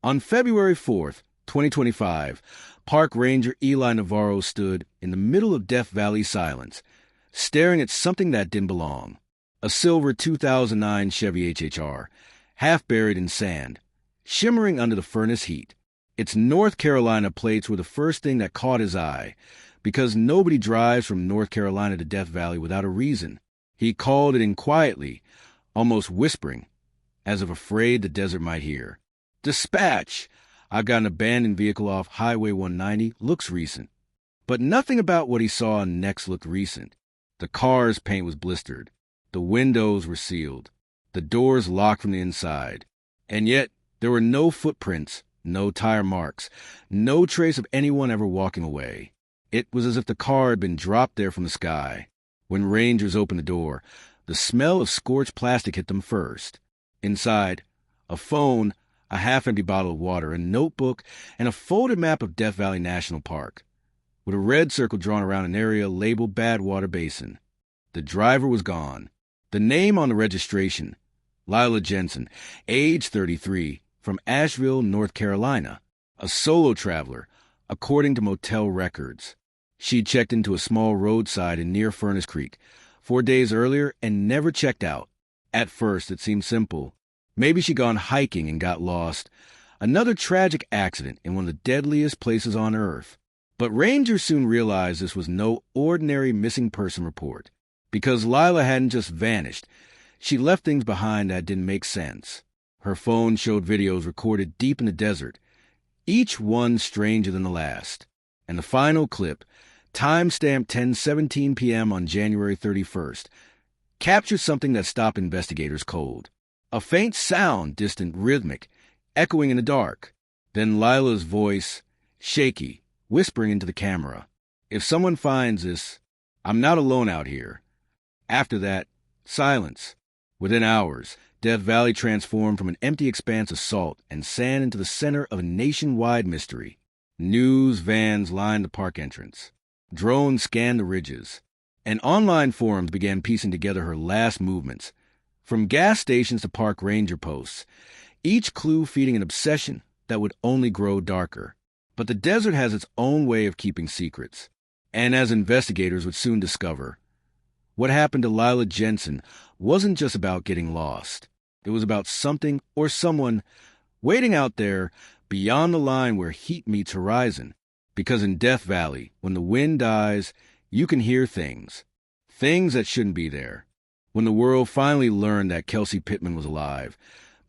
On February 4th, 2025, Park Ranger Eli Navarro stood in the middle of Death Valley silence, staring at something that didn't belong. A silver 2009 Chevy HHR, half buried in sand, shimmering under the furnace heat. Its North Carolina plates were the first thing that caught his eye, because nobody drives from North Carolina to Death Valley without a reason. He called it in quietly, almost whispering, as if afraid the desert might hear. "Dispatch! I've got an abandoned vehicle off Highway 190, looks recent." But nothing about what he saw next looked recent. The car's paint was blistered. The windows were sealed. The doors locked from the inside. And yet, there were no footprints, no tire marks, no trace of anyone ever walking away. It was as if the car had been dropped there from the sky. When Rangers opened the door, the smell of scorched plastic hit them first. Inside, a phone, a half-empty bottle of water, a notebook, and a folded map of Death Valley National Park, with a red circle drawn around an area labeled Badwater Basin. The driver was gone. The name on the registration, Lila Jensen, age 33, from Asheville, North Carolina, a solo traveler, according to motel records. She'd checked into a small roadside in near Furnace Creek 4 days earlier and never checked out. At first, it seemed simple. Maybe she'd gone hiking and got lost. Another tragic accident in one of the deadliest places on Earth. But Rangers soon realized this was no ordinary missing person report, because Lila hadn't just vanished. She left things behind that didn't make sense. Her phone showed videos recorded deep in the desert, each one stranger than the last. And the final clip, time-stamped 10:17 p.m. on January 31st, captured something that stopped investigators cold. A faint sound, distant, rhythmic, echoing in the dark. Then Lila's voice, shaky, whispering into the camera. "If someone finds this, I'm not alone out here." After that, silence. Within hours, Death Valley transformed from an empty expanse of salt and sand into the center of a nationwide mystery. News vans lined the park entrance. Drones scanned the ridges. And online forums began piecing together her last movements. From gas stations to park ranger posts, each clue feeding an obsession that would only grow darker. But the desert has its own way of keeping secrets. And as investigators would soon discover, what happened to Lila Jensen wasn't just about getting lost. It was about something or someone waiting out there beyond the line where heat meets horizon. Because in Death Valley, when the wind dies, you can hear things. Things that shouldn't be there. When the world finally learned that Kelsey Pittman was alive,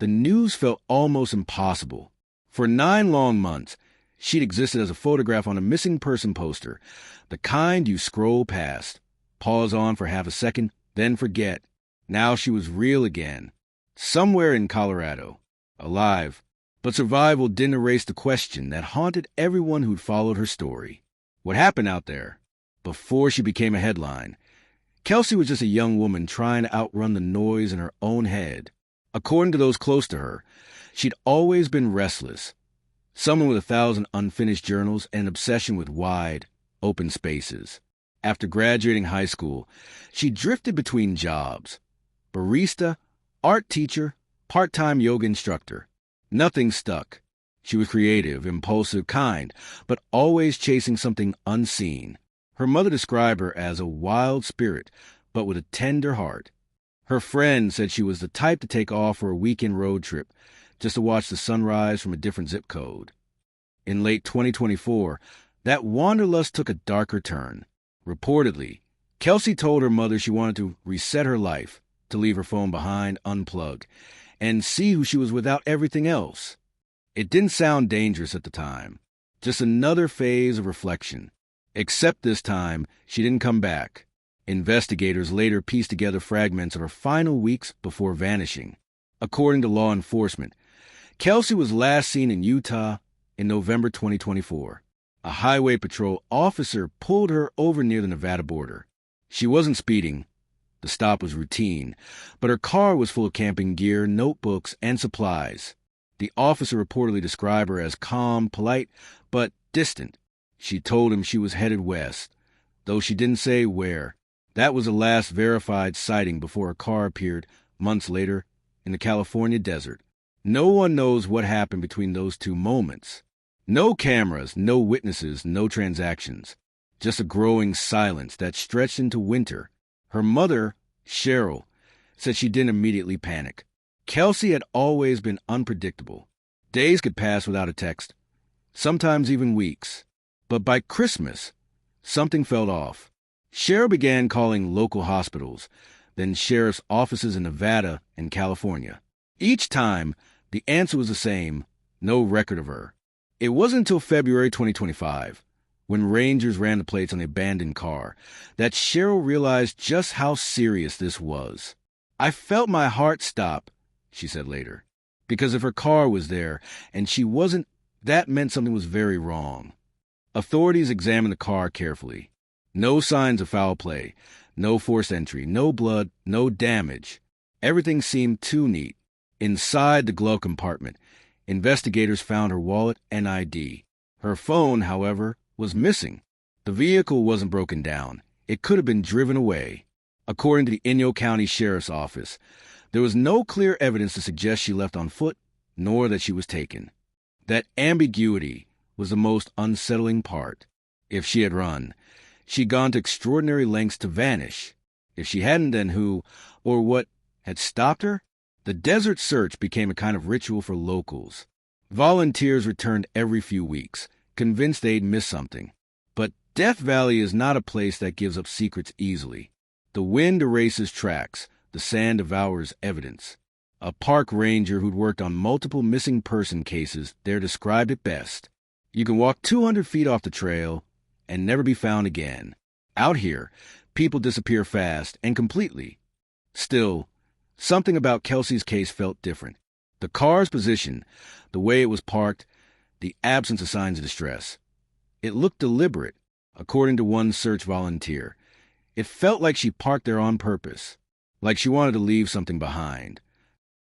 the news felt almost impossible. For 9 long months, she'd existed as a photograph on a missing person poster, the kind you scroll past, pause on for half a second, then forget. Now she was real again, somewhere in Colorado, alive. But survival didn't erase the question that haunted everyone who'd followed her story. What happened out there? Before she became a headline, Kelsey was just a young woman trying to outrun the noise in her own head. According to those close to her, she'd always been restless. Someone with 1,000 unfinished journals and an obsession with wide, open spaces. After graduating high school, she drifted between jobs. Barista, art teacher, part-time yoga instructor. Nothing stuck. She was creative, impulsive, kind, but always chasing something unseen. Her mother described her as a wild spirit, but with a tender heart. Her friend said she was the type to take off for a weekend road trip, just to watch the sunrise from a different zip code. In late 2024, that wanderlust took a darker turn. Reportedly, Kelsey told her mother she wanted to reset her life, to leave her phone behind, unplug, and see who she was without everything else. It didn't sound dangerous at the time, just another phase of reflection. Except this time, she didn't come back. Investigators later pieced together fragments of her final weeks before vanishing. According to law enforcement, Kelsey was last seen in Utah in November 2024. A highway patrol officer pulled her over near the Nevada border. She wasn't speeding. The stop was routine, but her car was full of camping gear, notebooks, and supplies. The officer reportedly described her as calm, polite, but distant. She told him she was headed west, though she didn't say where. That was the last verified sighting before her car appeared months later in the California desert. No one knows what happened between those two moments. No cameras, no witnesses, no transactions. Just a growing silence that stretched into winter. Her mother, Cheryl, said she didn't immediately panic. Kelsey had always been unpredictable. Days could pass without a text, sometimes even weeks. But by Christmas, something felt off. Cheryl began calling local hospitals, then sheriff's offices in Nevada and California. Each time, the answer was the same: no record of her. It wasn't until February 2025, when rangers ran the plates on the abandoned car, that Cheryl realized just how serious this was. "I felt my heart stop," she said later, "because if her car was there and she wasn't, that meant something was very wrong." Authorities examined the car carefully. No signs of foul play, no forced entry, no blood, no damage. Everything seemed too neat. Inside the glove compartment, investigators found her wallet and ID. Her phone, however, was missing. The vehicle wasn't broken down. It could have been driven away. According to the Inyo County Sheriff's Office, there was no clear evidence to suggest she left on foot, nor that she was taken. That ambiguity was the most unsettling part. If she had run, she'd gone to extraordinary lengths to vanish. If she hadn't, then who, or what, had stopped her? The desert search became a kind of ritual for locals. Volunteers returned every few weeks, convinced they'd missed something. But Death Valley is not a place that gives up secrets easily. The wind erases tracks, the sand devours evidence. A park ranger who'd worked on multiple missing person cases there described it best. You can walk 200 feet off the trail and never be found again. Out here, people disappear fast and completely. Still, something about Kelsey's case felt different. The car's position, the way it was parked, the absence of signs of distress. It looked deliberate, according to one search volunteer. It felt like she parked there on purpose, like she wanted to leave something behind.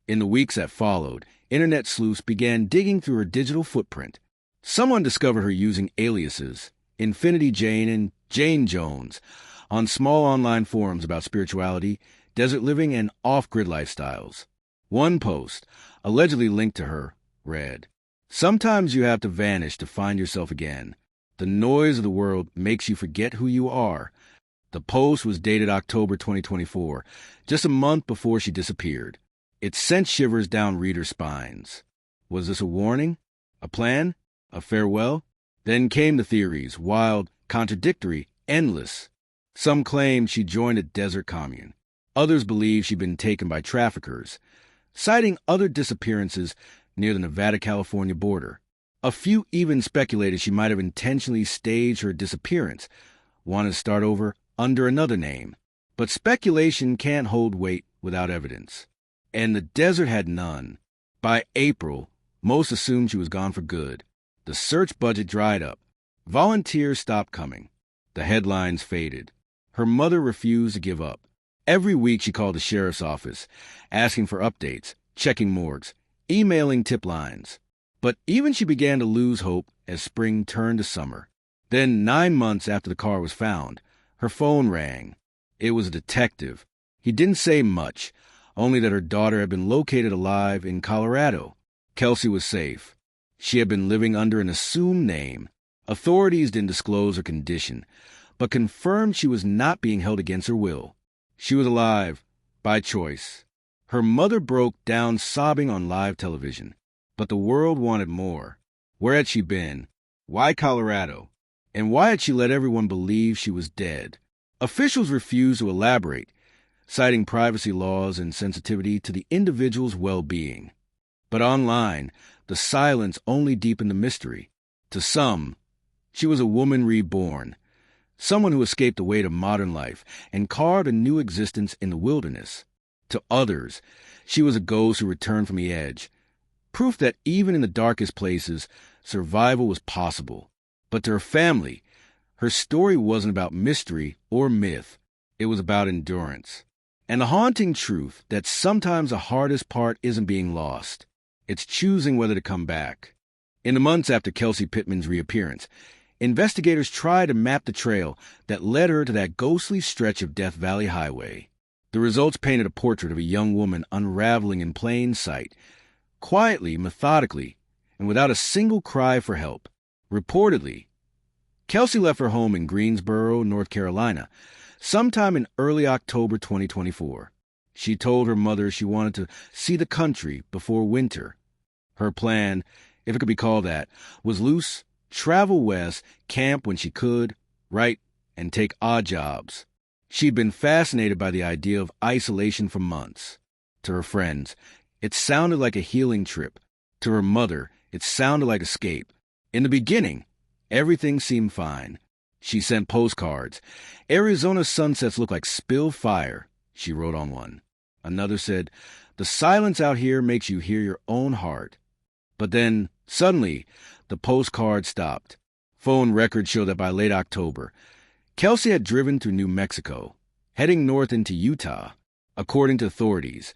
In the weeks that followed, internet sleuths began digging through her digital footprint. Someone discovered her using aliases, Infinity Jane and Jane Jones, on small online forums about spirituality, desert living, and off-grid lifestyles. One post, allegedly linked to her, read, "Sometimes you have to vanish to find yourself again. The noise of the world makes you forget who you are." The post was dated October 2024, just a month before she disappeared. It sent shivers down readers' spines. Was this a warning? A plan? A farewell? Then came the theories, wild, contradictory, endless. Some claimed she joined a desert commune. Others believed she'd been taken by traffickers, citing other disappearances near the Nevada-California border. A few even speculated she might have intentionally staged her disappearance, wanted to start over under another name. But speculation can't hold weight without evidence. And the desert had none. By April, most assumed she was gone for good. The search budget dried up. Volunteers stopped coming. The headlines faded. Her mother refused to give up. Every week she called the sheriff's office, asking for updates, checking morgues, emailing tip lines. But even she began to lose hope as spring turned to summer. Then, 9 months after the car was found, her phone rang. It was a detective. He didn't say much, only that her daughter had been located alive in Colorado. Kelsey was safe. She had been living under an assumed name. Authorities didn't disclose her condition, but confirmed she was not being held against her will. She was alive, by choice. Her mother broke down sobbing on live television. But the world wanted more. Where had she been? Why Colorado? And why had she let everyone believe she was dead? Officials refused to elaborate, citing privacy laws and sensitivity to the individual's well-being. But online, the silence only deepened the mystery. To some, she was a woman reborn, someone who escaped the weight of modern life and carved a new existence in the wilderness. To others, she was a ghost who returned from the edge, proof that even in the darkest places, survival was possible. But to her family, her story wasn't about mystery or myth. It was about endurance. And the haunting truth that sometimes the hardest part isn't being lost. It's choosing whether to come back. In the months after Kelsey Pittman's reappearance, investigators tried to map the trail that led her to that ghostly stretch of Death Valley Highway. The results painted a portrait of a young woman unraveling in plain sight, quietly, methodically, and without a single cry for help. Reportedly, Kelsey left her home in Greensboro, North Carolina, sometime in early October 2024. She told her mother she wanted to see the country before winter. Her plan, if it could be called that, was loose, travel west, camp when she could, write, and take odd jobs. She'd been fascinated by the idea of isolation for months. To her friends, it sounded like a healing trip. To her mother, it sounded like escape. In the beginning, everything seemed fine. She sent postcards. "Arizona's sunsets look like spilled fire," she wrote on one. Another said, "The silence out here makes you hear your own heart." But then, suddenly, the postcard stopped. Phone records show that by late October, Kelsey had driven through New Mexico, heading north into Utah. According to authorities,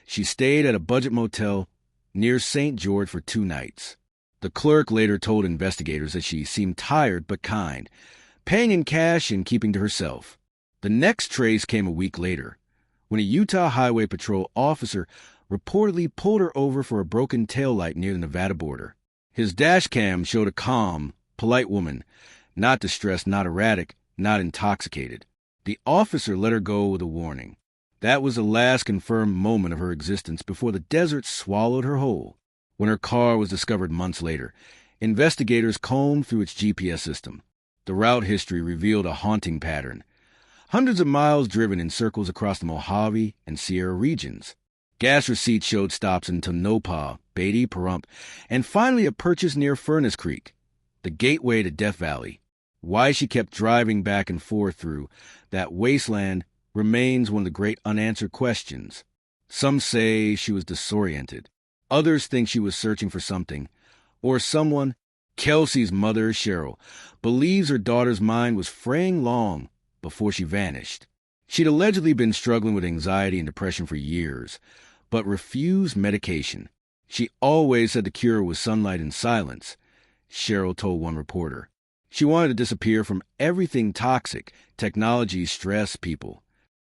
she stayed at a budget motel near St. George for 2 nights. The clerk later told investigators that she seemed tired but kind, paying in cash and keeping to herself. The next trace came a week later, when a Utah Highway Patrol officer reportedly pulled her over for a broken taillight near the Nevada border. His dash cam showed a calm, polite woman, not distressed, not erratic, not intoxicated. The officer let her go with a warning. That was the last confirmed moment of her existence before the desert swallowed her whole. When her car was discovered months later, investigators combed through its GPS system. The route history revealed a haunting pattern. Hundreds of miles driven in circles across the Mojave and Sierra regions. Gas receipts showed stops in Tonopah, Beatty, Pahrump, and finally a purchase near Furnace Creek, the gateway to Death Valley. Why she kept driving back and forth through that wasteland remains one of the great unanswered questions. Some say she was disoriented. Others think she was searching for something, or someone. Kelsey's mother, Cheryl, believes her daughter's mind was fraying long before she vanished. She'd allegedly been struggling with anxiety and depression for years, but refused medication. She always said the cure was sunlight and silence, Cheryl told one reporter. She wanted to disappear from everything toxic, technology, stress, people.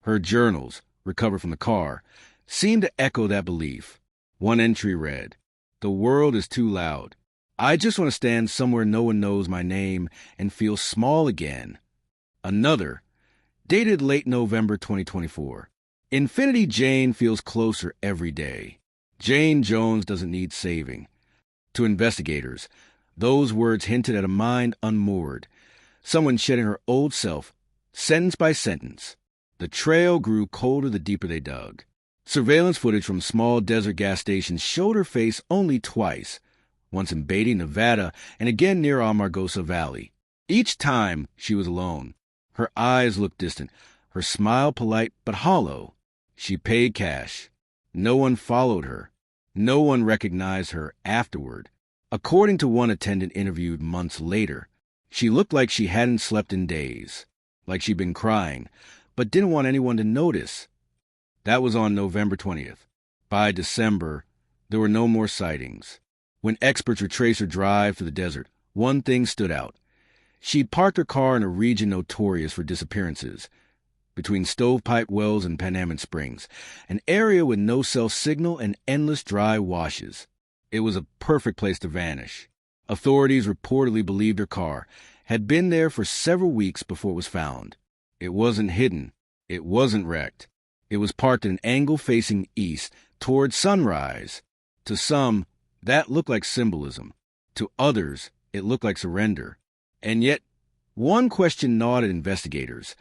Her journals, recovered from the car, seemed to echo that belief. One entry read, "The world is too loud. I just want to stand somewhere no one knows my name and feel small again." Another, dated late November 2024. "Infinity Jane feels closer every day. Jane Jones doesn't need saving." To investigators, those words hinted at a mind unmoored, someone shedding her old self, sentence by sentence. The trail grew colder the deeper they dug. Surveillance footage from small desert gas stations showed her face only twice, once in Beatty, Nevada, and again near Amargosa Valley. Each time she was alone. Her eyes looked distant, her smile polite but hollow. She paid cash. No one followed her. No one recognized her afterward. According to one attendant interviewed months later, she looked like she hadn't slept in days, like she'd been crying, but didn't want anyone to notice. That was on November 20th. By December, there were no more sightings. When experts retraced her drive through the desert, one thing stood out. She'd parked her car in a region notorious for disappearances, between Stovepipe Wells and Panamint Springs, an area with no cell signal and endless dry washes. It was a perfect place to vanish. Authorities reportedly believed her car had been there for several weeks before it was found. It wasn't hidden. It wasn't wrecked. It was parked at an angle facing east toward sunrise. To some, that looked like symbolism. To others, it looked like surrender. And yet, one question gnawed at investigators.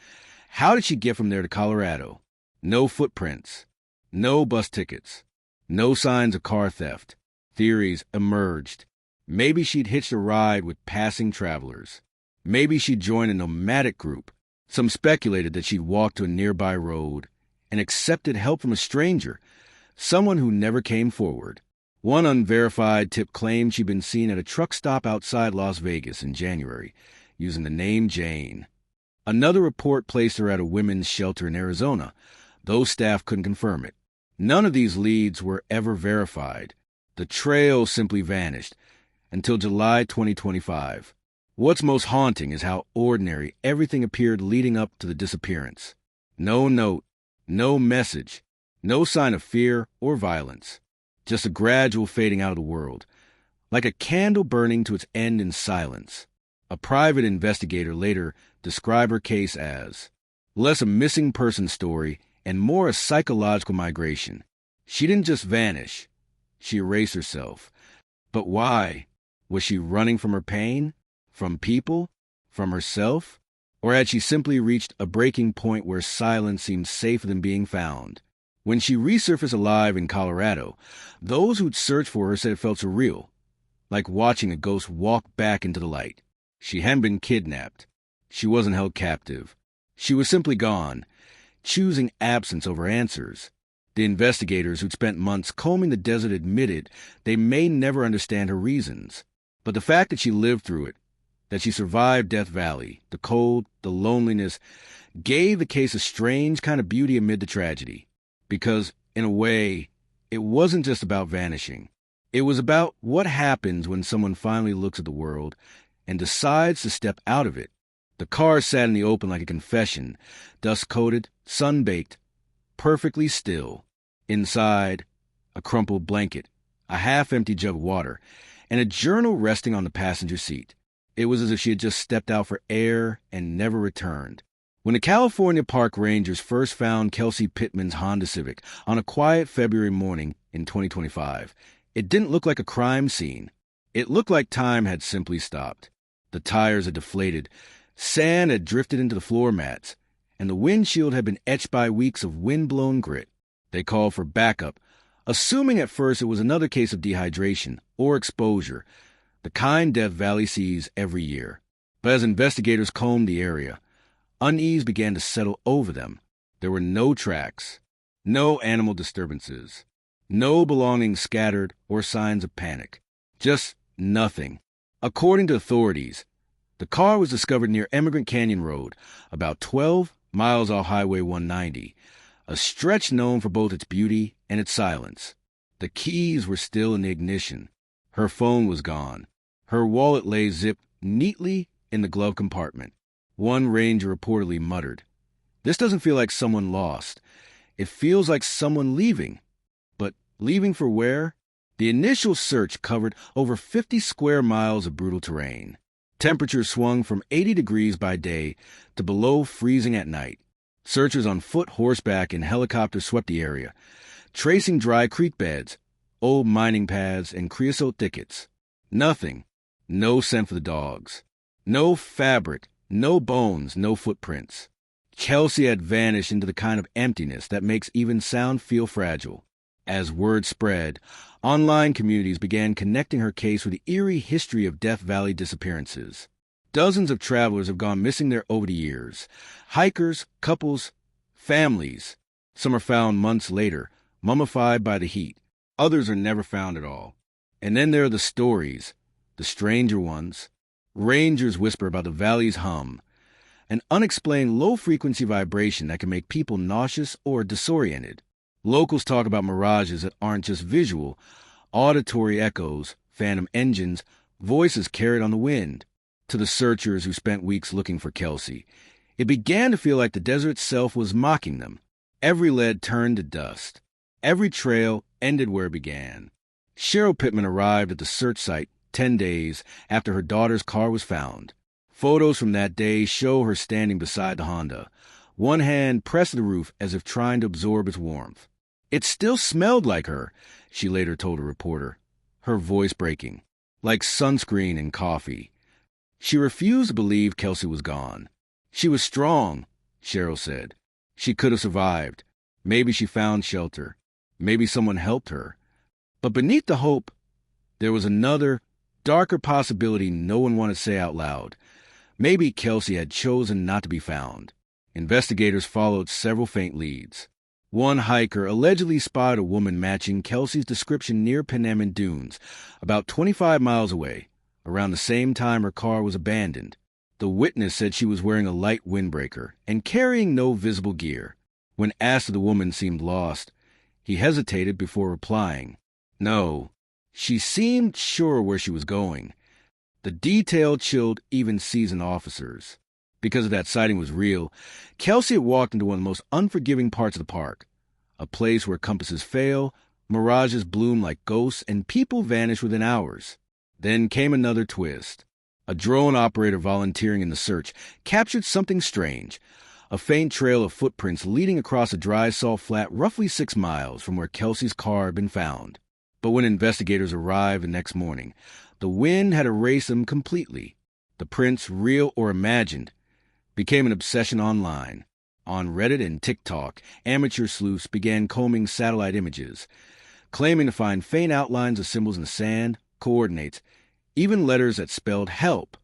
How did she get from there to Colorado? No footprints. No bus tickets. No signs of car theft. Theories emerged. Maybe she'd hitched a ride with passing travelers. Maybe she'd joined a nomadic group. Some speculated that she'd walked to a nearby road and accepted help from a stranger, someone who never came forward. One unverified tip claimed she'd been seen at a truck stop outside Las Vegas in January, using the name Jane. Another report placed her at a women's shelter in Arizona, though staff couldn't confirm it. None of these leads were ever verified. The trail simply vanished until July 2025. What's most haunting is how ordinary everything appeared leading up to the disappearance. No note, no message, no sign of fear or violence. just a gradual fading out of the world, like a candle burning to its end in silence. A private investigator later described her case as less a missing person story and more a psychological migration. She didn't just vanish. She erased herself. But why? Was she running from her pain? From people? From herself? Or had she simply reached a breaking point where silence seemed safer than being found? When she resurfaced alive in Colorado, those who'd searched for her said it felt surreal, like watching a ghost walk back into the light. She hadn't been kidnapped. She wasn't held captive. She was simply gone, choosing absence over answers. The investigators who'd spent months combing the desert admitted they may never understand her reasons. But the fact that she lived through it, that she survived Death Valley, the cold, the loneliness, gave the case a strange kind of beauty amid the tragedy. Because, in a way, it wasn't just about vanishing. It was about what happens when someone finally looks at the world and decides to step out of it. The car sat in the open like a confession, dust-coated, sun-baked, perfectly still. Inside, a crumpled blanket, a half-empty jug of water, and a journal resting on the passenger seat. It was as if she had just stepped out for air and never returned. When the California Park Rangers first found Kelsey Pittman's Honda Civic on a quiet February morning in 2025, it didn't look like a crime scene. It looked like time had simply stopped. The tires had deflated, sand had drifted into the floor mats, and the windshield had been etched by weeks of wind-blown grit. They called for backup, assuming at first it was another case of dehydration or exposure, the kind Death Valley sees every year. But as investigators combed the area, unease began to settle over them. There were no tracks, no animal disturbances, no belongings scattered or signs of panic. Just nothing. According to authorities, the car was discovered near Emigrant Canyon Road, about 12 miles off Highway 190, a stretch known for both its beauty and its silence. The keys were still in the ignition. Her phone was gone. Her wallet lay zipped neatly in the glove compartment. One ranger reportedly muttered, "This doesn't feel like someone lost. It feels like someone leaving." But leaving for where? The initial search covered over 50 square miles of brutal terrain. Temperatures swung from 80 degrees by day to below freezing at night. Searchers on foot, horseback, and helicopters swept the area, tracing dry creek beds, old mining paths, and creosote thickets. Nothing. No scent for the dogs. No fabric, no bones, no footprints. Kelsey had vanished into the kind of emptiness that makes even sound feel fragile. As word spread, online communities began connecting her case with the eerie history of Death Valley disappearances. Dozens of travelers have gone missing there over the years. Hikers, couples, families. Some are found months later, mummified by the heat. Others are never found at all. And then there are the stories, the stranger ones. Rangers whisper about the valley's hum, an unexplained low-frequency vibration that can make people nauseous or disoriented. Locals talk about mirages that aren't just visual, auditory echoes, phantom engines, voices carried on the wind. To the searchers who spent weeks looking for Kelsey, it began to feel like the desert itself was mocking them. Every lead turned to dust. Every trail ended where it began. Cheryl Pittman arrived at the search site 10 days after her daughter's car was found. Photos from that day show her standing beside the Honda, one hand pressed to the roof as if trying to absorb its warmth. It still smelled like her, she later told a reporter, her voice breaking, like sunscreen and coffee. She refused to believe Kelsey was gone. She was strong, Cheryl said. She could have survived. Maybe she found shelter. Maybe someone helped her. But beneath the hope, there was another, darker possibility no one wanted to say out loud. Maybe Kelsey had chosen not to be found. Investigators followed several faint leads. One hiker allegedly spotted a woman matching Kelsey's description near Penman Dunes, about 25 miles away, around the same time her car was abandoned. The witness said she was wearing a light windbreaker and carrying no visible gear. When asked if the woman seemed lost, he hesitated before replying. No, she seemed sure where she was going. The detail chilled even seasoned officers. Because if that sighting was real, Kelsey had walked into one of the most unforgiving parts of the park, a place where compasses fail, Mirages bloomed like ghosts, and people vanished within hours. Then came another twist. A drone operator volunteering in the search captured something strange, a faint trail of footprints leading across a dry salt flat roughly 6 miles from where Kelsey's car had been found. But when investigators arrived the next morning, the wind had erased them completely. The prints, real or imagined, became an obsession online. On Reddit and TikTok, amateur sleuths began combing satellite images, claiming to find faint outlines of symbols in the sand, coordinates, even letters that spelled help.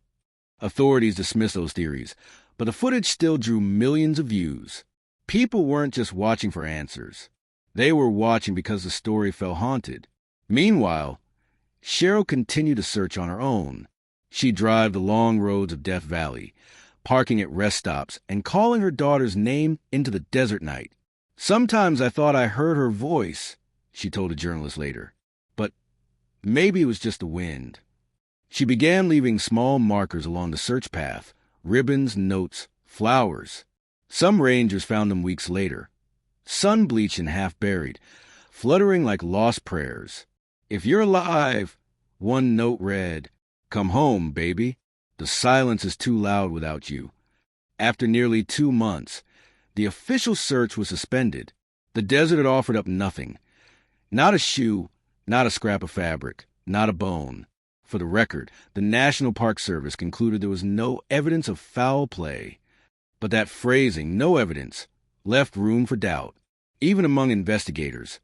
Authorities dismissed those theories, but the footage still drew millions of views. People weren't just watching for answers. They were watching because the story felt haunted. Meanwhile, Cheryl continued to search on her own. She'd drive the long roads of Death Valley, parking at rest stops and calling her daughter's name into the desert night. "Sometimes I thought I heard her voice," she told a journalist later. "But maybe it was just the wind." She began leaving small markers along the search path, ribbons, notes, flowers. Some rangers found them weeks later, sun-bleached and half-buried, fluttering like lost prayers. "If you're alive," one note read, "come home, baby. The silence is too loud without you." After nearly 2 months, the official search was suspended. The desert had offered up nothing. Not a shoe, not a scrap of fabric, not a bone. For the record, the National Park Service concluded there was no evidence of foul play. But that phrasing, "no evidence," left room for doubt. Even among investigators,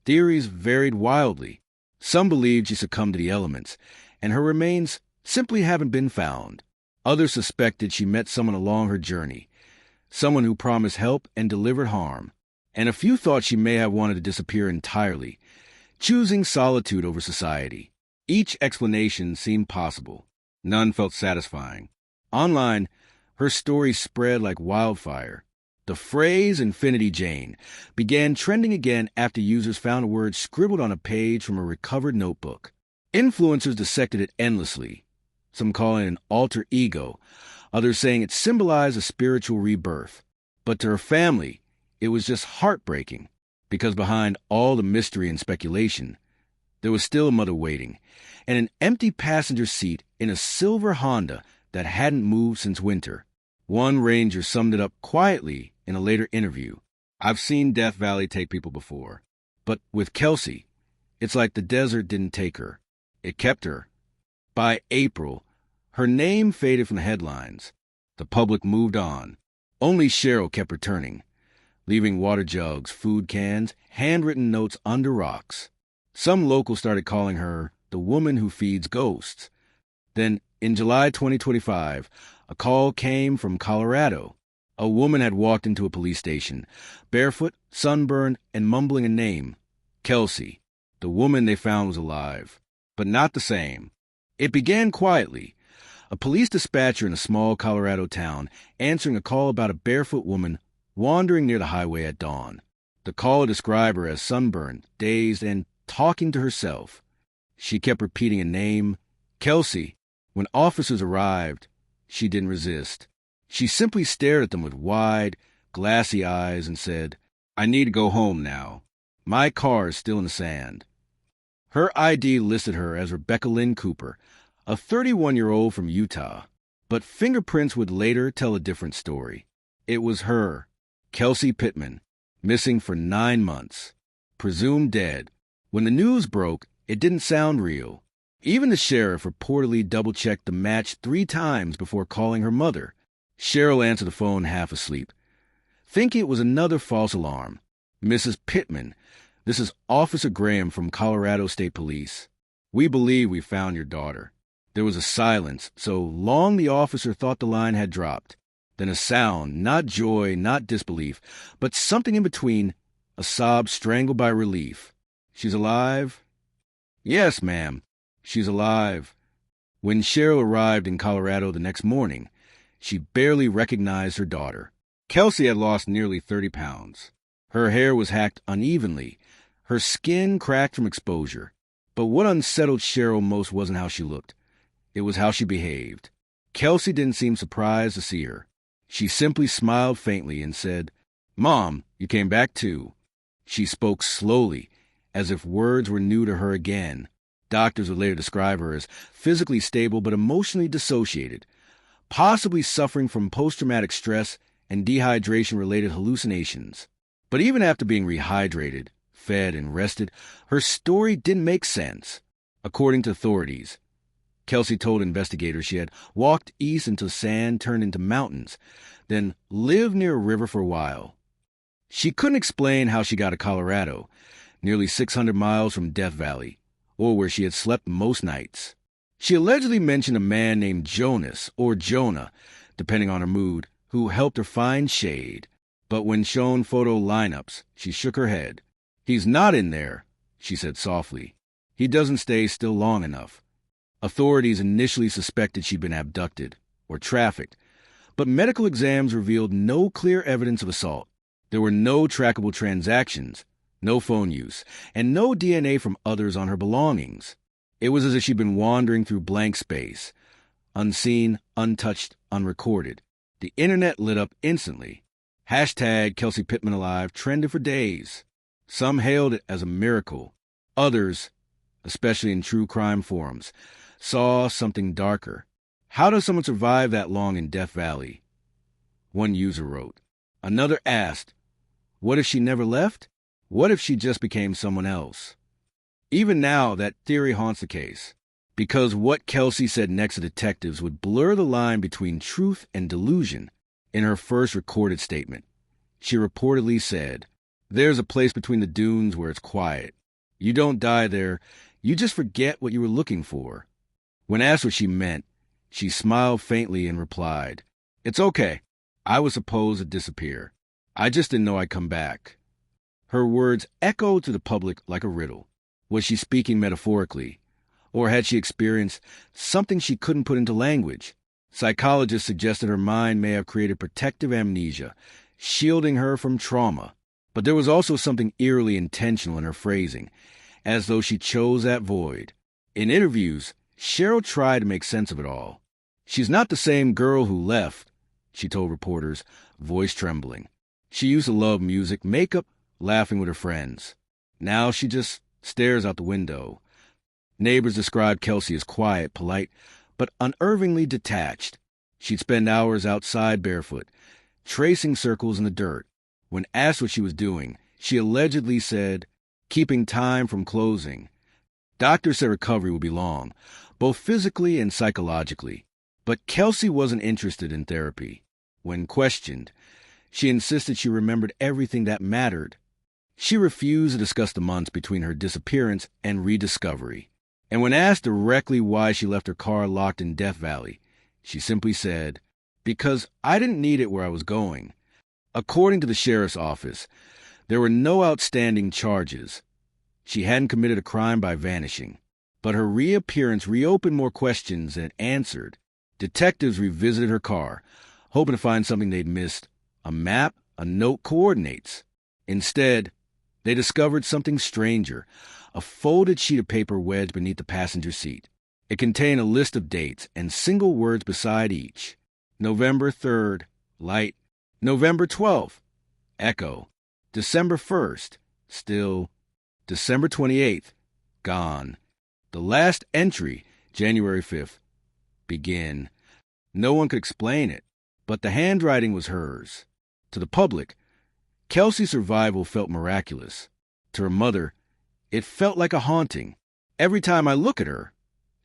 theories varied wildly. Some believed she succumbed to the elements, and her remains simply haven't been found. Others suspected she met someone along her journey, someone who promised help and delivered harm. And a few thought she may have wanted to disappear entirely, choosing solitude over society. Each explanation seemed possible. None felt satisfying. Online, her story spread like wildfire. The phrase "Infinity Jane" began trending again after users found a word scribbled on a page from a recovered notebook. Influencers dissected it endlessly, some calling it an alter ego, others saying it symbolized a spiritual rebirth. But to her family, it was just heartbreaking, because behind all the mystery and speculation, there was still a mother waiting, and an empty passenger seat in a silver Honda that hadn't moved since winter. One ranger summed it up quietly in a later interview. "I've seen Death Valley take people before, but with Kelsey, it's like the desert didn't take her. It kept her." By April, her name faded from the headlines. The public moved on. Only Cheryl kept returning, leaving water jugs, food cans, handwritten notes under rocks. Some locals started calling her the woman who feeds ghosts. Then, in July 2025, a call came from Colorado. A woman had walked into a police station, barefoot, sunburned, and mumbling a name, Kelsey. The woman they found was alive, but not the same. It began quietly. A police dispatcher in a small Colorado town answering a call about a barefoot woman wandering near the highway at dawn. The caller described her as sunburned, dazed, and talking to herself. She kept repeating a name, Kelsey. When officers arrived, she didn't resist. She simply stared at them with wide, glassy eyes and said, "I need to go home now. My car is still in the sand." Her ID listed her as Rebecca Lynn Cooper, a 31-year-old from Utah. But fingerprints would later tell a different story. It was her, Kelsey Pittman, missing for 9 months, presumed dead. When the news broke, it didn't sound real. Even the sheriff reportedly double-checked the match 3 times before calling her mother. Cheryl answered the phone half asleep, thinking it was another false alarm. "Mrs. Pittman, this is Officer Graham from Colorado State Police. We believe we found your daughter." There was a silence, so long the officer thought the line had dropped. Then a sound, not joy, not disbelief, but something in between, a sob strangled by relief. "She's alive?" "Yes, ma'am, she's alive." When Cheryl arrived in Colorado the next morning, she barely recognized her daughter. Kelsey had lost nearly 30 pounds. Her hair was hacked unevenly, her skin cracked from exposure. But what unsettled Cheryl most wasn't how she looked. It was how she behaved. Kelsey didn't seem surprised to see her. She simply smiled faintly and said, "Mom, you came back too." She spoke slowly, as if words were new to her again. Doctors would later describe her as physically stable but emotionally dissociated, possibly suffering from post-traumatic stress and dehydration-related hallucinations. But even after being rehydrated, fed, and rested, her story didn't make sense. According to authorities, Kelsey told investigators she had walked east until sand turned into mountains, then lived near a river for a while. She couldn't explain how she got to Colorado, nearly 600 miles from Death Valley, or where she had slept most nights. She allegedly mentioned a man named Jonas, or Jonah, depending on her mood, who helped her find shade. But when shown photo lineups, she shook her head. "He's not in there," she said softly. "He doesn't stay still long enough." Authorities initially suspected she'd been abducted or trafficked, but medical exams revealed no clear evidence of assault. There were no trackable transactions, no phone use, and no DNA from others on her belongings. It was as if she'd been wandering through blank space, unseen, untouched, unrecorded. The internet lit up instantly. Hashtag Kelsey Pittman Alive trended for days. Some hailed it as a miracle. Others, especially in true crime forums, saw something darker. How does someone survive that long in Death Valley? One user wrote. Another asked, what if she never left? What if she just became someone else? Even now, that theory haunts the case, because what Kelsey said next to detectives would blur the line between truth and delusion. In her first recorded statement, she reportedly said, "There's a place between the dunes where it's quiet. You don't die there, you just forget what you were looking for." When asked what she meant, she smiled faintly and replied, "It's okay. I was supposed to disappear. I just didn't know I'd come back." Her words echoed to the public like a riddle. Was she speaking metaphorically? Or had she experienced something she couldn't put into language? Psychologists suggested her mind may have created protective amnesia, shielding her from trauma. But there was also something eerily intentional in her phrasing, as though she chose that void. In interviews, Cheryl tried to make sense of it all. "She's not the same girl who left," she told reporters, voice trembling. "She used to love music, makeup, laughing with her friends. Now she just stares out the window." Neighbors described Kelsey as quiet, polite, but unnervingly detached. She'd spend hours outside barefoot, tracing circles in the dirt. When asked what she was doing, she allegedly said, "Keeping time from closing." Doctors said recovery would be long, both physically and psychologically. But Kelsey wasn't interested in therapy. When questioned, she insisted she remembered everything that mattered. She refused to discuss the months between her disappearance and rediscovery. And when asked directly why she left her car locked in Death Valley, she simply said, "Because I didn't need it where I was going." According to the sheriff's office, there were no outstanding charges. She hadn't committed a crime by vanishing. But her reappearance reopened more questions than it answered. Detectives revisited her car, hoping to find something they'd missed: a map, a note, coordinates. Instead, they discovered something stranger: a folded sheet of paper wedged beneath the passenger seat. It contained a list of dates and single words beside each. November 3rd, light. November 12th, echo. December 1st, still. December 28th, gone. The last entry, January 5th, begin. No one could explain it, but the handwriting was hers. To the public, Kelsey's survival felt miraculous. To her mother, it felt like a haunting. "Every time I look at her,"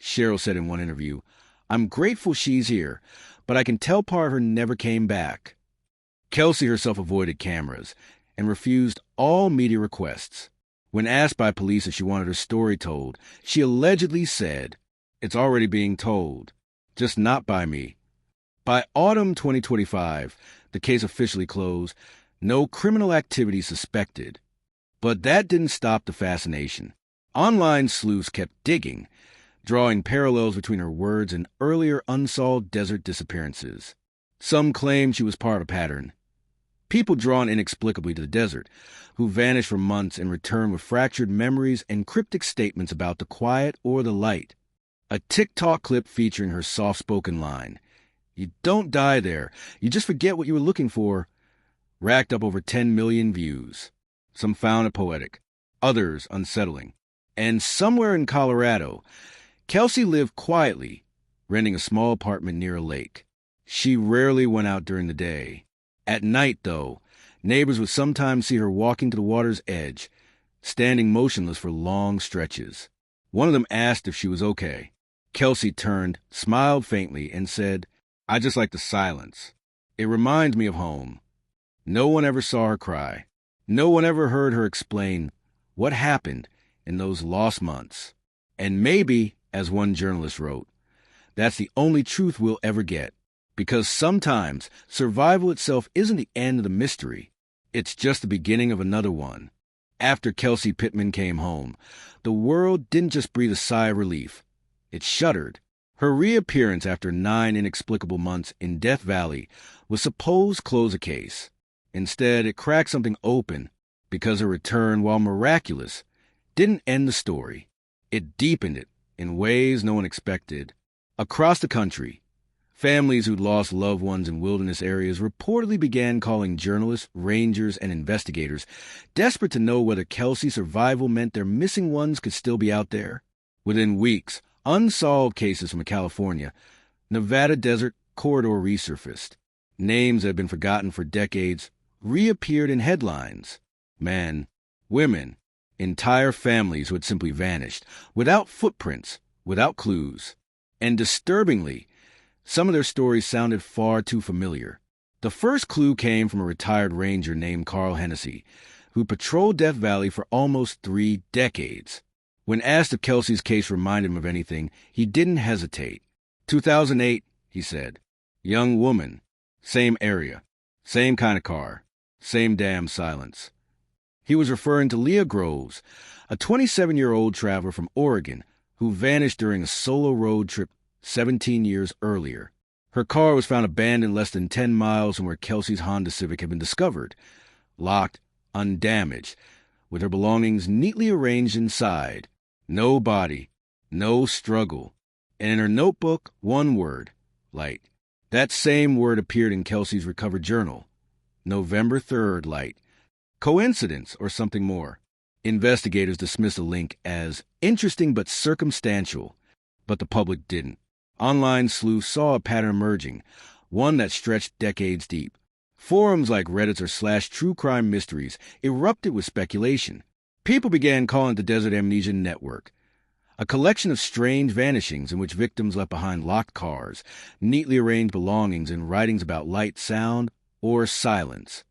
Cheryl said in one interview, "I'm grateful she's here, but I can tell part of her never came back." Kelsey herself avoided cameras and refused all media requests. When asked by police if she wanted her story told, she allegedly said, "It's already being told, just not by me." By autumn 2025, the case officially closed. No criminal activity suspected. But that didn't stop the fascination. Online sleuths kept digging, drawing parallels between her words and earlier unsolved desert disappearances. Some claimed she was part of a pattern. People drawn inexplicably to the desert, who vanished for months and returned with fractured memories and cryptic statements about the quiet or the light. A TikTok clip featuring her soft-spoken line, "You don't die there, you just forget what you were looking for," racked up over 10 million views. Some found it poetic, others unsettling. And somewhere in Colorado, Kelsey lived quietly, renting a small apartment near a lake. She rarely went out during the day. At night, though, neighbors would sometimes see her walking to the water's edge, standing motionless for long stretches. One of them asked if she was okay. Kelsey turned, smiled faintly, and said, "I just like the silence. It reminds me of home." No one ever saw her cry. No one ever heard her explain what happened in those lost months. And maybe, as one journalist wrote, that's the only truth we'll ever get. Because sometimes survival itself isn't the end of the mystery. It's just the beginning of another one. After Kelsey Pittman came home, the world didn't just breathe a sigh of relief. It shuddered. Her reappearance after 9 inexplicable months in Death Valley was supposed to close a case. Instead, it cracked something open because her return, while miraculous, didn't end the story. It deepened it in ways no one expected. Across the country, families who'd lost loved ones in wilderness areas reportedly began calling journalists, rangers, and investigators, desperate to know whether Kelsey's survival meant their missing ones could still be out there. Within weeks, unsolved cases from California, Nevada desert corridor resurfaced. Names that had been forgotten for decades reappeared in headlines. Men, women, entire families who had simply vanished, without footprints, without clues. And disturbingly, some of their stories sounded far too familiar. The first clue came from a retired ranger named Carl Hennessy, who patrolled Death Valley for almost 3 decades. When asked if Kelsey's case reminded him of anything, he didn't hesitate. 2008, he said. Young woman. Same area. Same kind of car. Same damn silence. He was referring to Leah Groves, a 27-year-old traveler from Oregon who vanished during a solo road trip 17 years earlier. Her car was found abandoned less than 10 miles from where Kelsey's Honda Civic had been discovered, locked, undamaged, with her belongings neatly arranged inside. No body, no struggle, and in her notebook, one word, light. That same word appeared in Kelsey's recovered journal. November 3rd, light. Coincidence or something more? Investigators dismissed the link as interesting but circumstantial, but the public didn't. Online sleuths saw a pattern emerging, one that stretched decades deep. Forums like Reddit or /True Crime Mysteries erupted with speculation. People began calling it the Desert Amnesia Network, a collection of strange vanishings in which victims left behind locked cars, neatly arranged belongings, and writings about light, sound, or silence.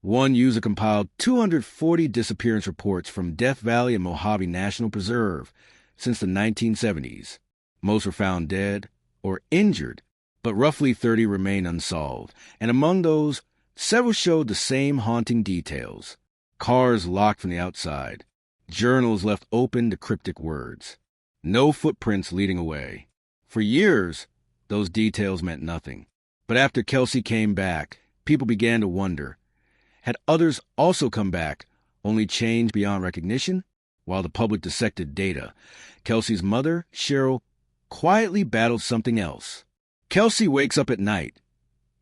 One user compiled 240 disappearance reports from Death Valley and Mojave National Preserve since the 1970s. Most were found dead or injured, but roughly 30 remain unsolved, and among those, several showed the same haunting details. Cars locked from the outside, journals left open to cryptic words, no footprints leading away. For years, those details meant nothing. But after Kelsey came back, people began to wonder, had others also come back, only changed beyond recognition? While the public dissected data, Kelsey's mother, Cheryl, quietly battled something else. Kelsey wakes up at night,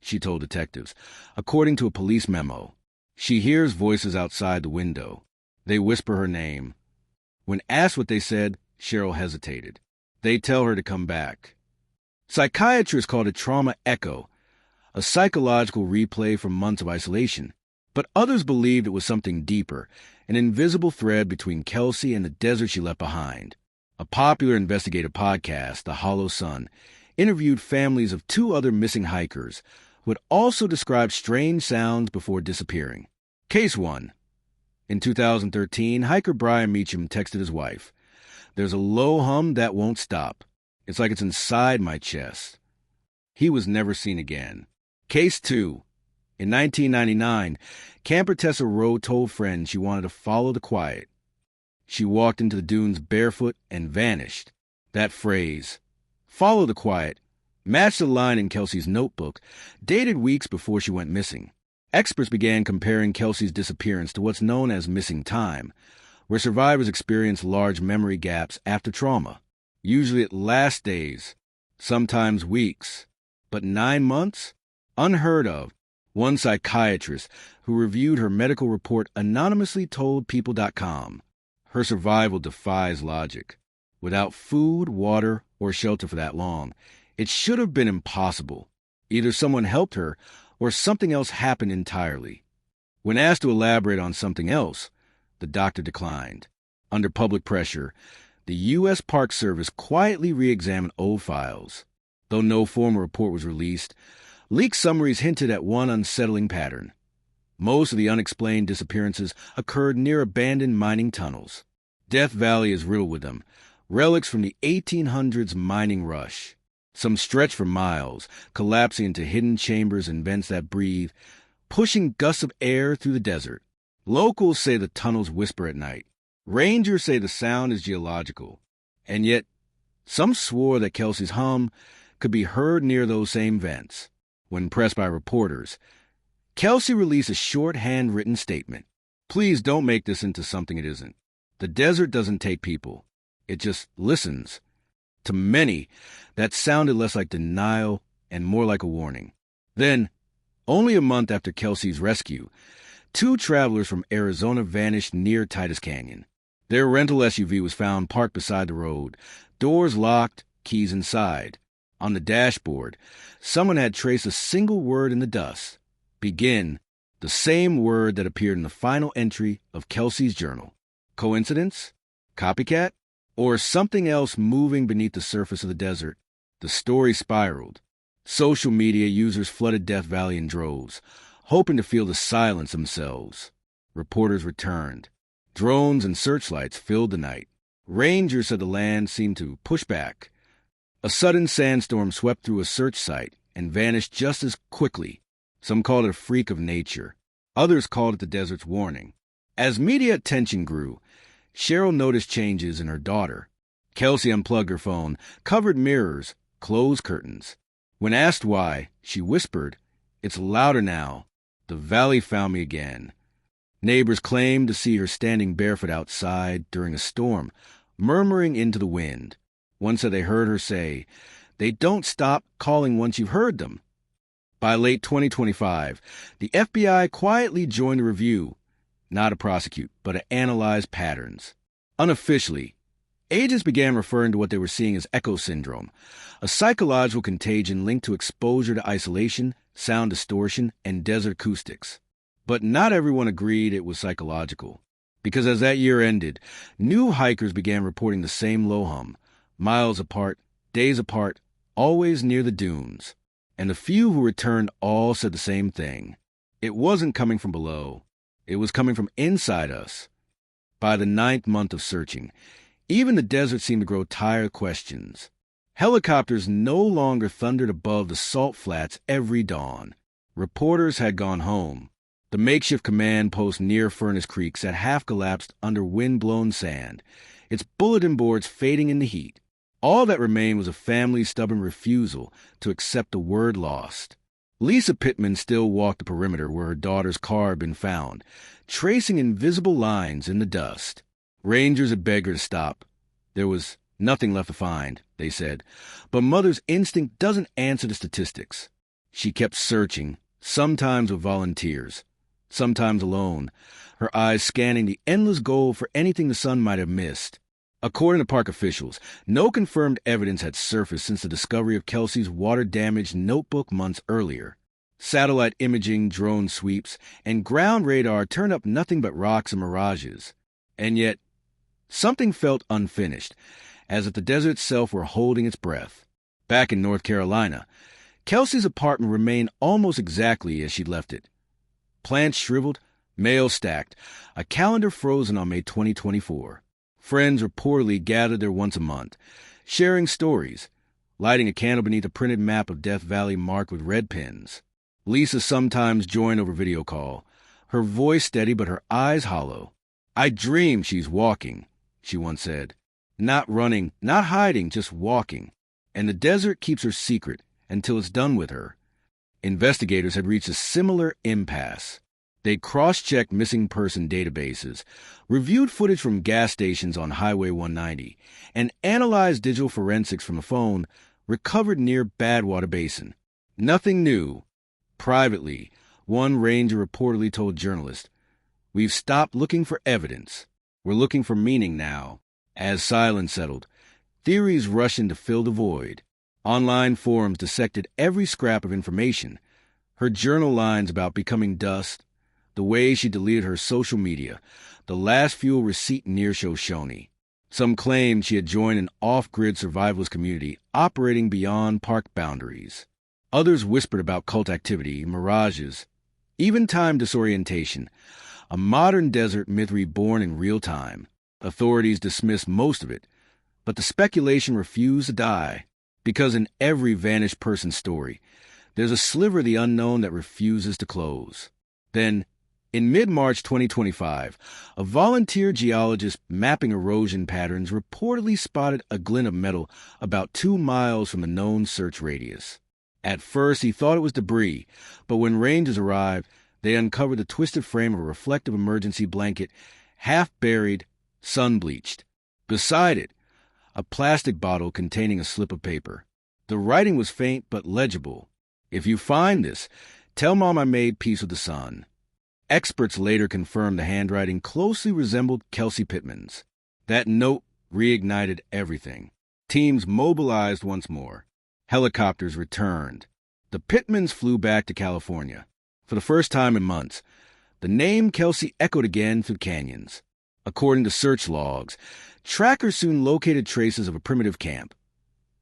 she told detectives, according to a police memo. She hears voices outside the window. They whisper her name. When asked what they said, Cheryl hesitated. They tell her to come back. Psychiatrists called it trauma echo, a psychological replay from months of isolation. But others believed it was something deeper, an invisible thread between Kelsey and the desert she left behind. A popular investigative podcast, The Hollow Sun, interviewed families of 2 other missing hikers who had also described strange sounds before disappearing. Case 1. In 2013, hiker Brian Meacham texted his wife, "There's a low hum that won't stop. It's like it's inside my chest." He was never seen again. Case 2. In 1999, camper Tessa Rowe told friends she wanted to follow the quiet. She walked into the dunes barefoot and vanished. That phrase, follow the quiet, matched a line in Kelsey's notebook, dated weeks before she went missing. Experts began comparing Kelsey's disappearance to what's known as missing time, where survivors experience large memory gaps after trauma. Usually it lasts days, sometimes weeks. But 9 months? Unheard of. One psychiatrist who reviewed her medical report anonymously told People.com, Her survival defies logic. Without food, water, or shelter for that long, it should have been impossible. Either someone helped her, or something else happened entirely. When asked to elaborate on something else, the doctor declined. Under public pressure, the U.S. Park Service quietly re-examined old files. Though no formal report was released, leaked summaries hinted at one unsettling pattern. Most of the unexplained disappearances occurred near abandoned mining tunnels. Death Valley is riddled with them, relics from the 1800s mining rush. Some stretch for miles, collapsing into hidden chambers and vents that breathe, pushing gusts of air through the desert. Locals say the tunnels whisper at night. Rangers say the sound is geological. And yet, some swore that Kelsey's hum could be heard near those same vents. When pressed by reporters, Kelsey released a short handwritten statement. Please don't make this into something it isn't. The desert doesn't take people. It just listens. To many, that sounded less like denial and more like a warning. Then, only a month after Kelsey's rescue, 2 travelers from Arizona vanished near Titus Canyon. Their rental SUV was found parked beside the road, doors locked, keys inside. On the dashboard, someone had traced a single word in the dust. Begin, the same word that appeared in the final entry of Kelsey's journal. Coincidence? Copycat? Or something else moving beneath the surface of the desert? The story spiraled. Social media users flooded Death Valley in droves, hoping to feel the silence themselves. Reporters returned. Drones and searchlights filled the night. Rangers said the land seemed to push back. A sudden sandstorm swept through a search site and vanished just as quickly. Some called it a freak of nature. Others called it the desert's warning. As media attention grew, Cheryl noticed changes in her daughter. Kelsey unplugged her phone, covered mirrors, closed curtains. When asked why, she whispered, "It's louder now. The valley found me again." Neighbors claimed to see her standing barefoot outside during a storm, murmuring into the wind. One said they heard her say, "They don't stop calling once you've heard them." By late 2025, the FBI quietly joined the review, not to prosecute, but to analyze patterns. Unofficially, agents began referring to what they were seeing as echo syndrome, a psychological contagion linked to exposure to isolation, sound distortion, and desert acoustics. But not everyone agreed it was psychological, because as that year ended, new hikers began reporting the same low hum, miles apart, days apart, always near the dunes. And the few who returned all said the same thing. It wasn't coming from below. It was coming from inside us. By the 9th month of searching, even the desert seemed to grow tired of questions. Helicopters no longer thundered above the salt flats every dawn. Reporters had gone home. The makeshift command post near Furnace Creek sat half-collapsed under wind-blown sand, its bulletin boards fading in the heat. All that remained was a family's stubborn refusal to accept the word lost. Lisa Pittman still walked the perimeter where her daughter's car had been found, tracing invisible lines in the dust. Rangers had begged her to stop. There was nothing left to find, they said, but Mother's instinct doesn't answer the statistics. She kept searching, sometimes with volunteers, sometimes alone, her eyes scanning the endless gold for anything the sun might have missed. According to park officials, no confirmed evidence had surfaced since the discovery of Kelsey's water-damaged notebook months earlier. Satellite imaging, drone sweeps, and ground radar turned up nothing but rocks and mirages. And yet, something felt unfinished, as if the desert itself were holding its breath. Back in North Carolina, Kelsey's apartment remained almost exactly as she'd left it. Plants shriveled, mail stacked, a calendar frozen on May 2024. Friends reportedly gathered there once a month, sharing stories, lighting a candle beneath a printed map of Death Valley marked with red pins. Lisa sometimes joined over video call, her voice steady but her eyes hollow. "I dream she's walking," she once said. "Not running, not hiding, just walking. And the desert keeps her secret until it's done with her." Investigators had reached a similar impasse. They cross-checked missing person databases, reviewed footage from gas stations on Highway 190, and analyzed digital forensics from a phone recovered near Badwater Basin. Nothing new. Privately, one ranger reportedly told journalists, "We've stopped looking for evidence. We're looking for meaning now. As silence settled, theories rushed in to fill the void. Online forums dissected every scrap of information. Her journal lines about becoming dust, the way she deleted her social media, the last fuel receipt near Shoshone. Some claimed she had joined an off-grid survivalist community operating beyond park boundaries. Others whispered about cult activity, mirages, even time disorientation, a modern desert myth reborn in real time. Authorities dismissed most of it, but the speculation refused to die, because in every vanished person story, there's a sliver of the unknown that refuses to close. Then, in mid-March 2025, a volunteer geologist mapping erosion patterns reportedly spotted a glint of metal about 2 miles from the known search radius. At first, he thought it was debris, but when rangers arrived, they uncovered the twisted frame of a reflective emergency blanket, half-buried, sun-bleached. Beside it, a plastic bottle containing a slip of paper. The writing was faint but legible. "If you find this, tell Mom I made peace with the sun." Experts later confirmed the handwriting closely resembled Kelsey Pittman's. That note reignited everything. Teams mobilized once more. Helicopters returned. The Pittmans flew back to California. For the first time in months, the name Kelsey echoed again through canyons. According to search logs, trackers soon located traces of a primitive camp.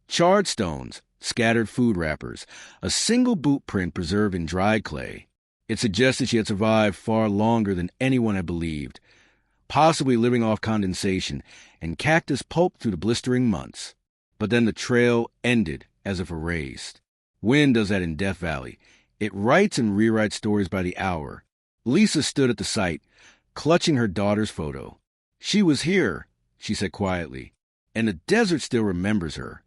Charred stones, scattered food wrappers, a single boot print preserved in dry clay. It suggested she had survived far longer than anyone had believed, possibly living off condensation and cactus pulp through the blistering months. But then the trail ended as if erased. Wind does that in Death Valley. It writes and rewrites stories by the hour. Lisa stood at the site, clutching her daughter's photo. "She was here," she said quietly, "and the desert still remembers her."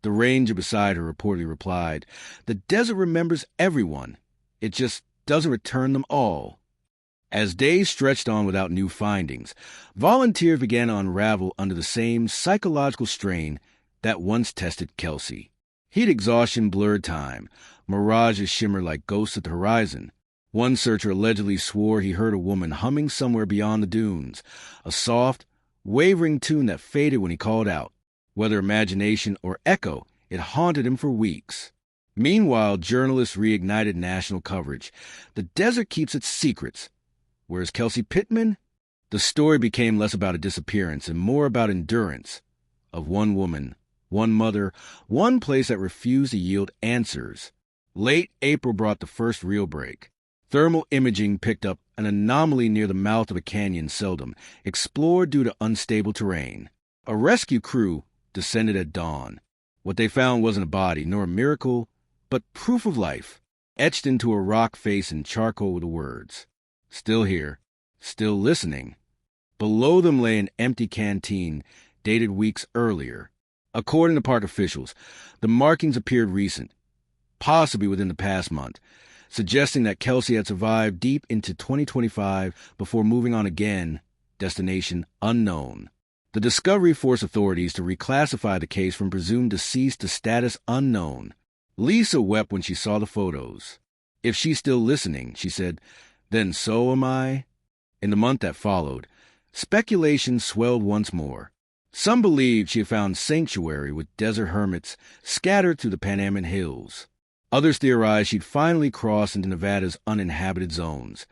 The ranger beside her reportedly replied, "The desert remembers everyone. It just doesn't return them all." As days stretched on without new findings, volunteers began to unravel under the same psychological strain that once tested Kelsey. Heat exhaustion blurred time. Mirages shimmered like ghosts at the horizon. One searcher allegedly swore he heard a woman humming somewhere beyond the dunes, a soft, wavering tune that faded when he called out. Whether imagination or echo, it haunted him for weeks. Meanwhile, journalists reignited national coverage. The desert keeps its secrets. Whereas Kelsey Pittman? The story became less about a disappearance and more about endurance. Of one woman, one mother, one place that refused to yield answers. Late April brought the first real break. Thermal imaging picked up an anomaly near the mouth of a canyon seldom explored due to unstable terrain. A rescue crew descended at dawn. What they found wasn't a body, nor a miracle, but proof of life, etched into a rock face in charcoal with the words, "Still here, still listening." Below them lay an empty canteen dated weeks earlier. According to park officials, the markings appeared recent, possibly within the past month, suggesting that Kelsey had survived deep into 2025 before moving on again, destination unknown. The discovery forced authorities to reclassify the case from presumed deceased to status unknown. Lisa wept when she saw the photos. "If she's still listening," she said, "then so am I." In the month that followed, speculation swelled once more. Some believed she had found sanctuary with desert hermits scattered through the Panamint Hills. Others theorized she'd finally crossed into Nevada's uninhabited zones,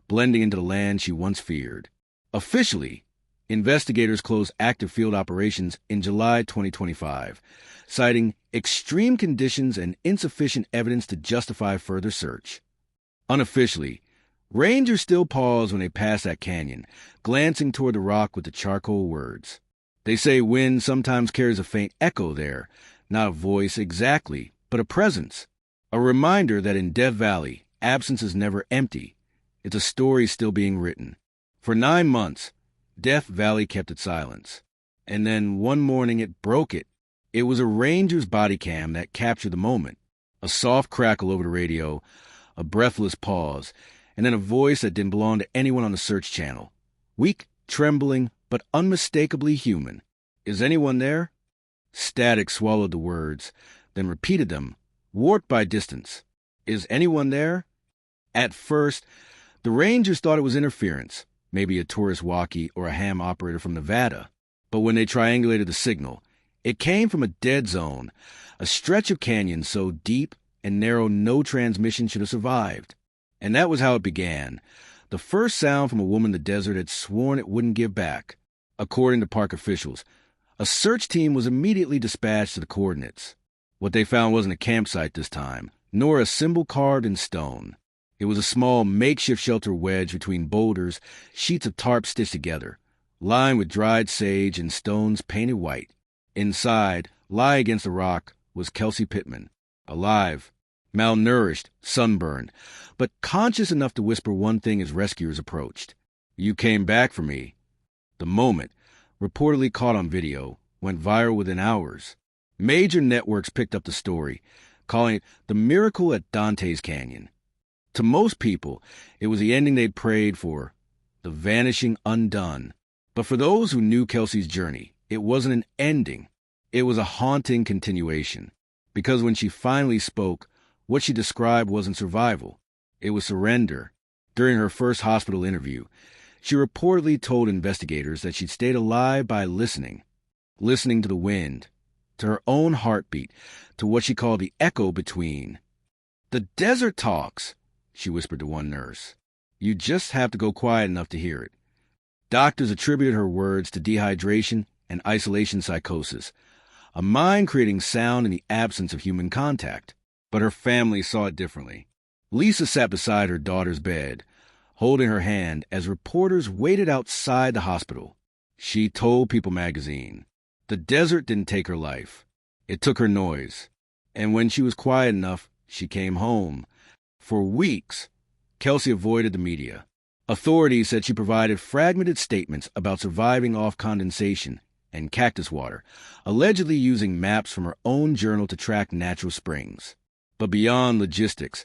blending into the land she once feared. Officially, investigators closed active field operations in July 2025, citing extreme conditions and insufficient evidence to justify further search. Unofficially, rangers still pause when they pass that canyon, glancing toward the rock with the charcoal words. They say wind sometimes carries a faint echo there, not a voice exactly, but a presence. A reminder that in Death Valley, absence is never empty. It's a story still being written. For 9 months, Death Valley kept its silence. And then one morning it broke it. It was a ranger's body cam that captured the moment. A soft crackle over the radio, a breathless pause, and then a voice that didn't belong to anyone on the search channel. Weak, trembling, but unmistakably human. "Is anyone there?" Static swallowed the words, then repeated them, warped by distance. "Is anyone there?" At first, the rangers thought it was interference, maybe a tourist walkie or a ham operator from Nevada. But when they triangulated the signal, it came from a dead zone, a stretch of canyon so deep and narrow no transmission should have survived. And that was how it began. The first sound from a woman the desert had sworn it wouldn't give back. According to park officials, a search team was immediately dispatched to the coordinates. What they found wasn't a campsite this time, nor a symbol carved in stone. It was a small makeshift shelter wedged between boulders, sheets of tarp stitched together, lined with dried sage and stones painted white. Inside, lying against the rock, was Kelsey Pittman, alive, malnourished, sunburned, but conscious enough to whisper one thing as rescuers approached. "You came back for me." The moment, reportedly caught on video, went viral within hours. Major networks picked up the story, calling it the miracle at Dante's Canyon. To most people, it was the ending they'd prayed for, the vanishing undone. But for those who knew Kelsey's journey, it wasn't an ending. It was a haunting continuation. Because when she finally spoke, what she described wasn't survival. It was surrender. During her first hospital interview, she reportedly told investigators that she'd stayed alive by listening to the wind, to her own heartbeat, to what she called the echo between. "The desert talks," she whispered to one nurse. "You just have to go quiet enough to hear it." Doctors attributed her words to dehydration and isolation psychosis, a mind creating sound in the absence of human contact. But her family saw it differently. Lisa sat beside her daughter's bed, holding her hand as reporters waited outside the hospital. She told People magazine, the desert didn't take her life. It took her noise. And when she was quiet enough, she came home. For weeks, Kelsey avoided the media. Authorities said she provided fragmented statements about surviving off condensation and cactus water, allegedly using maps from her own journal to track natural springs. But beyond logistics,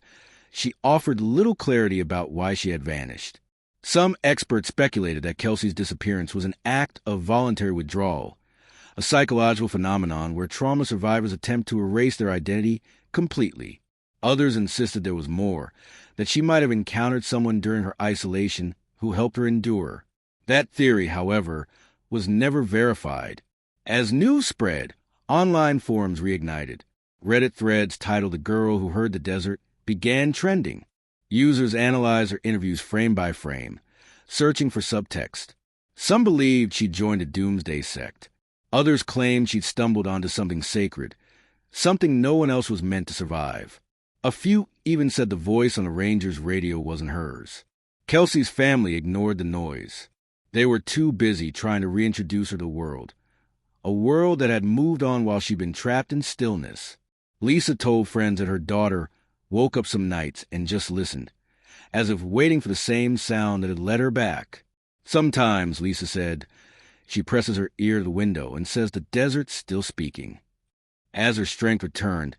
she offered little clarity about why she had vanished. Some experts speculated that Kelsey's disappearance was an act of voluntary withdrawal, a psychological phenomenon where trauma survivors attempt to erase their identity completely. Others insisted there was more, that she might have encountered someone during her isolation who helped her endure. That theory, however, was never verified. As news spread, online forums reignited. Reddit threads titled "The Girl Who Heard the Desert" began trending. Users analyzed her interviews frame by frame, searching for subtext. Some believed she'd joined a doomsday sect. Others claimed she'd stumbled onto something sacred, something no one else was meant to survive. A few even said the voice on the ranger's radio wasn't hers. Kelsey's family ignored the noise. They were too busy trying to reintroduce her to the world, a world that had moved on while she'd been trapped in stillness. Lisa told friends that her daughter woke up some nights and just listened, as if waiting for the same sound that had led her back. Sometimes, Lisa said, she presses her ear to the window and says the desert's still speaking. As her strength returned,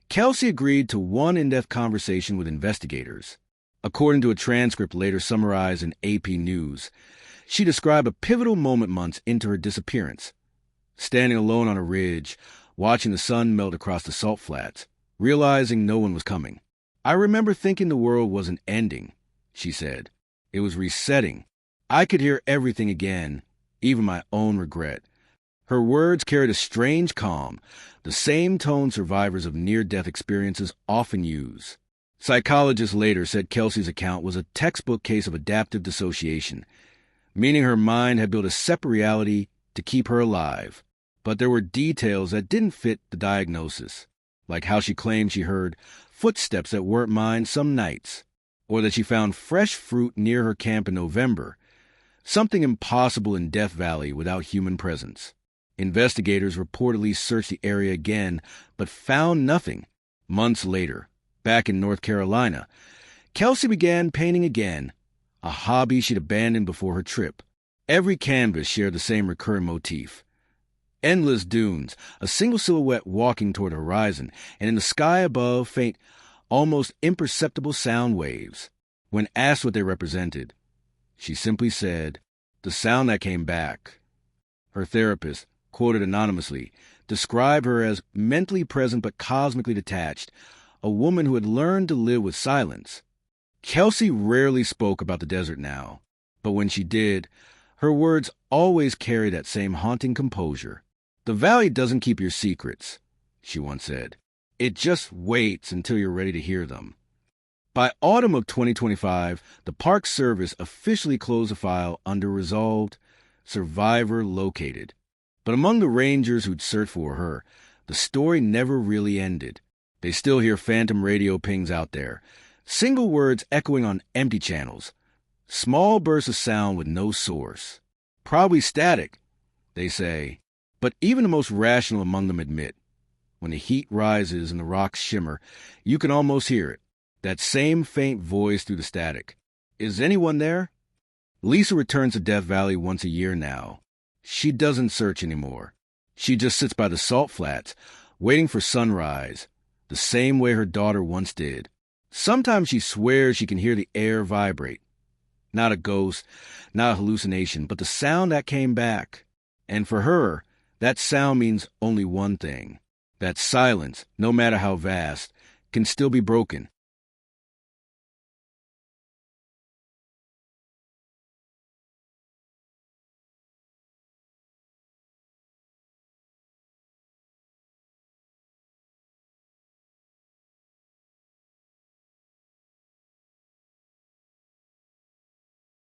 Kelsey agreed to one in-depth conversation with investigators. According to a transcript later summarized in AP News, she described a pivotal moment months into her disappearance. Standing alone on a ridge, watching the sun melt across the salt flats, realizing no one was coming. "I remember thinking the world wasn't ending," she said. "It was resetting. I could hear everything again, even my own regret." Her words carried a strange calm, the same tone survivors of near-death experiences often use. Psychologists later said Kelsey's account was a textbook case of adaptive dissociation, meaning her mind had built a separate reality to keep her alive. But there were details that didn't fit the diagnosis, like how she claimed she heard footsteps that weren't mine some nights, or that she found fresh fruit near her camp in November, something impossible in Death Valley without human presence. Investigators reportedly searched the area again, but found nothing. Months later, back in North Carolina, Kelsey began painting again, a hobby she'd abandoned before her trip. Every canvas shared the same recurring motif. Endless dunes, a single silhouette walking toward the horizon, and in the sky above, faint, almost imperceptible sound waves. When asked what they represented, she simply said, "The sound that came back." Her therapist, quoted anonymously, described her as mentally present but cosmically detached, a woman who had learned to live with silence. Kelsey rarely spoke about the desert now. But when she did, her words always carry that same haunting composure. "The valley doesn't keep your secrets," she once said. "It just waits until you're ready to hear them." By autumn of 2025, the Park Service officially closed a file under resolved survivor located. But among the rangers who'd searched for her, the story never really ended. They still hear phantom radio pings out there, single words echoing on empty channels, small bursts of sound with no source. Probably static, they say, but even the most rational among them admit, when the heat rises and the rocks shimmer, you can almost hear it. That same faint voice through the static. "Is anyone there?" Lisa returns to Death Valley once a year now. She doesn't search anymore. She just sits by the salt flats, waiting for sunrise, the same way her daughter once did. Sometimes she swears she can hear the air vibrate. Not a ghost, not a hallucination, but the sound that came back. And for her, that sound means only one thing. That silence, no matter how vast, can still be broken.